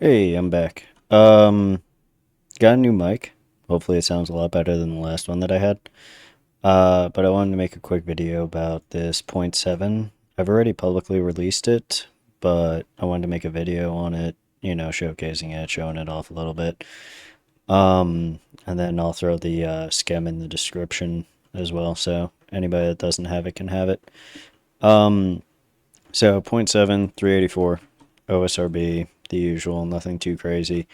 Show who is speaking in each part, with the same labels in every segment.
Speaker 1: Hey, I'm back. Got a new mic. Hopefully it sounds a lot better than the last one that I had. But I wanted to make a quick video about this point 0.7. I've already publicly released it, but I wanted to make a video on it, showcasing it, showing it off a little bit. And then I'll throw the skem in the description as well, so anybody that doesn't have it can have it. Um, so point 0.7, 384, OSRB, the usual, nothing too crazy.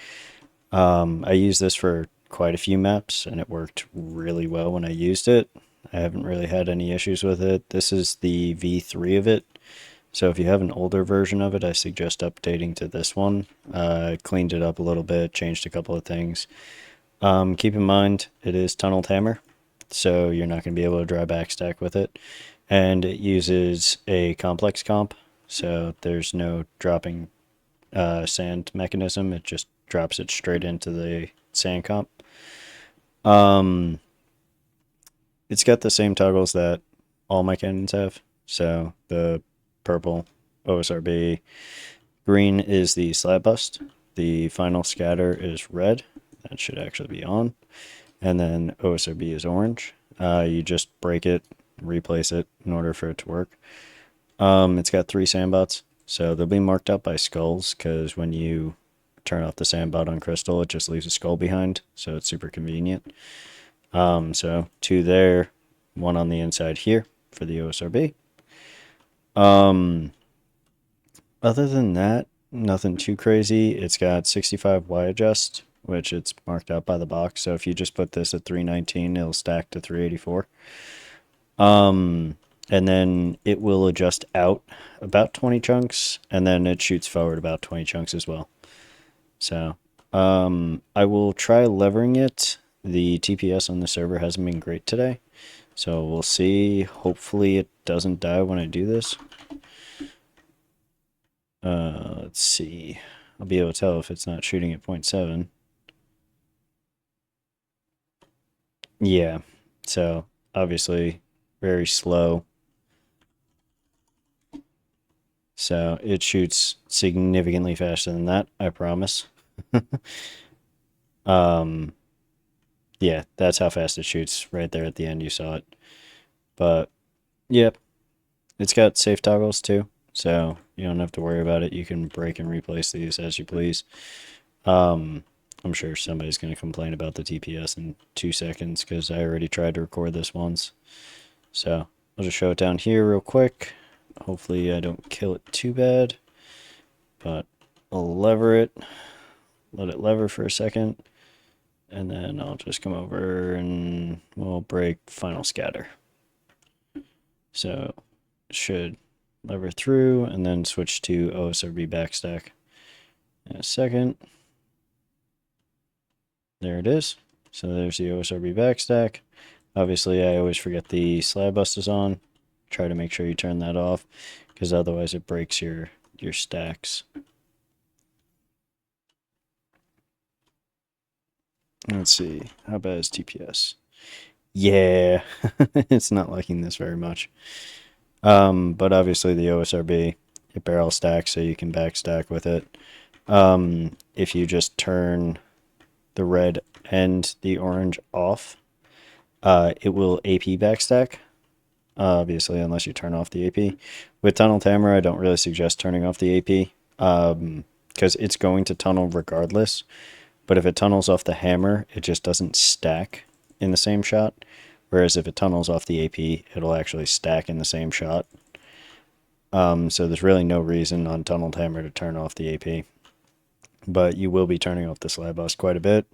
Speaker 1: I used this for quite a few maps and it worked really well when I used it. I haven't really had any issues with it. This is the V3 of it. So if you have an older version of it, I suggest updating to this one. Cleaned it up a little bit, changed a couple of things. Keep in mind, it is tunneled hammer, so you're not going to be able to dry backstack with it. And it uses a complex comp, so there's no dropping sand mechanism. It just drops it straight into the sand comp. Um, it's got the same toggles that all my cannons have. So the purple OSRB, green is the slab bust, the final scatter is red. That should actually be on. And then OSRB is orange. You just break it, replace it in order for it to work. It's got 3 sandbots, so they'll be marked out by skulls because when you turn off the sandbot on crystal, it just leaves a skull behind, so it's super convenient. So 2 there, 1 on the inside here for the OSRB. Other than that, nothing too crazy. It's got 65 Y adjust, which it's marked out by the box. So if you just put this at 319, it'll stack to 384. And then it will adjust out about 20 chunks, and then it shoots forward about 20 chunks as well. So, I will try levering it. The TPS on the server hasn't been great today, so we'll see. Hopefully it doesn't die when I do this. Let's see. I'll be able to tell if it's not shooting at 0.7. Yeah, so obviously very slow. So it shoots significantly faster than that, I promise. um, yeah, that's how fast it shoots right there at the end. You saw it. But, yep, it's got safe toggles too, so you don't have to worry about it. You can break and replace these as you please. I'm sure somebody's going to complain about the TPS in 2 seconds because I already tried to record this once. So I'll just show it down here real quick. Hopefully I don't kill it too bad, but I'll lever it, let it lever for a second, and then I'll just come over and we'll break final scatter. So it should lever through and then switch to OSRB backstack in a second. There it is. So there's the OSRB backstack. Obviously I always forget the slab bust is on. Try to make sure you turn that off because otherwise it breaks your stacks. Let's see, how bad is TPS? Yeah, it's not liking this very much. But obviously the OSRB, it barrel stacks so you can backstack with it. If you just turn the red and the orange off, it will AP backstack. Obviously, unless you turn off the AP. With tunnel hammer, I don't really suggest turning off the AP because it's going to tunnel regardless. But if it tunnels off the hammer, it just doesn't stack in the same shot. Whereas if it tunnels off the AP, it'll actually stack in the same shot. So there's really no reason on tunneled hammer to turn off the AP. But you will be turning off the slab bust quite a bit,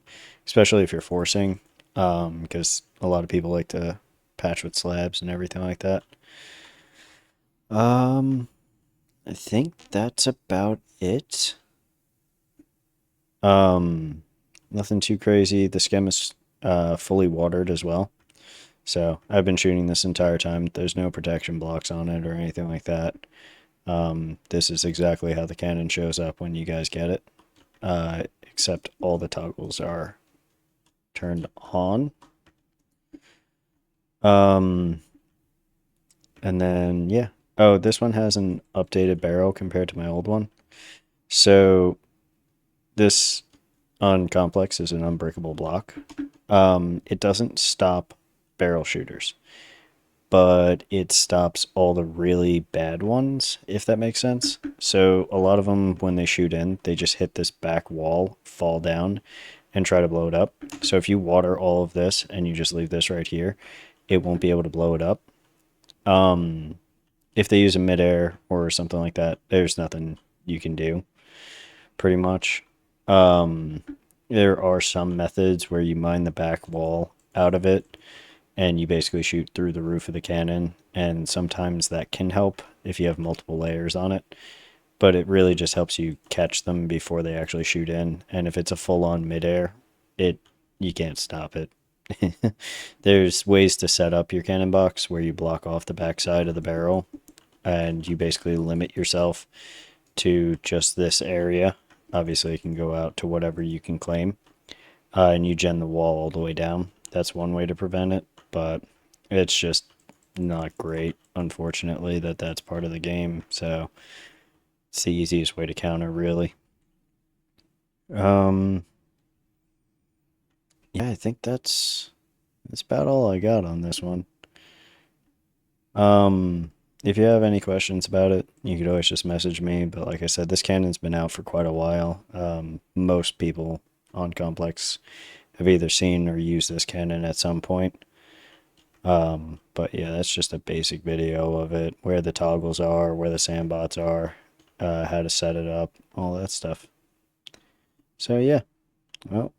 Speaker 1: especially if you're forcing, because a lot of people like to patch with slabs and everything like that. I think that's about it. Nothing too crazy. The skem is fully watered as well. So I've been shooting this entire time. There's no protection blocks on it or anything like that. This is exactly how the cannon shows up when you guys get it. Except all the toggles are turned on. And then, yeah. Oh, this one has an updated barrel compared to my old one. So this on complex is an unbreakable block. It doesn't stop barrel shooters, but it stops all the really bad ones, if that makes sense. So a lot of them, when they shoot in, they just hit this back wall, fall down, and try to blow it up. So if you water all of this and you just leave this right here, it won't be able to blow it up. If they use a midair or something like that, there's nothing you can do, pretty much. There are some methods where you mine the back wall out of it and you basically shoot through the roof of the cannon, and sometimes that can help if you have multiple layers on it. But it really just helps you catch them before they actually shoot in, and if it's a full-on midair, it you can't stop it. There's ways to set up your cannon box where you block off the backside of the barrel and you basically limit yourself to just this area. Obviously, it can go out to whatever you can claim, and you gen the wall all the way down. That's one way to prevent it, but it's just not great, unfortunately, that that's part of the game. So it's the easiest way to counter, really. Yeah, I think that's about all I got on this one. If you have any questions about it, you could always just message me. But like I said, this cannon's been out for quite a while. Most people on Complex have either seen or used this cannon at some point. But yeah, that's just a basic video of it, where the toggles are, where the sandbots are, how to set it up, all that stuff. So yeah, well,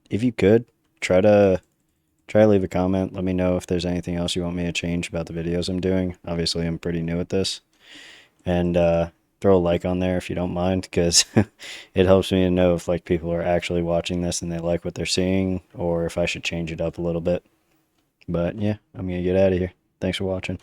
Speaker 1: if you could try to leave a comment. Let me know if there's anything else you want me to change about the videos I'm doing. Obviously, I'm pretty new at this. And throw a like on there if you don't mind, because it helps me to know if like people are actually watching this and they like what they're seeing, or if I should change it up a little bit. But yeah, I'm going to get out of here. Thanks for watching.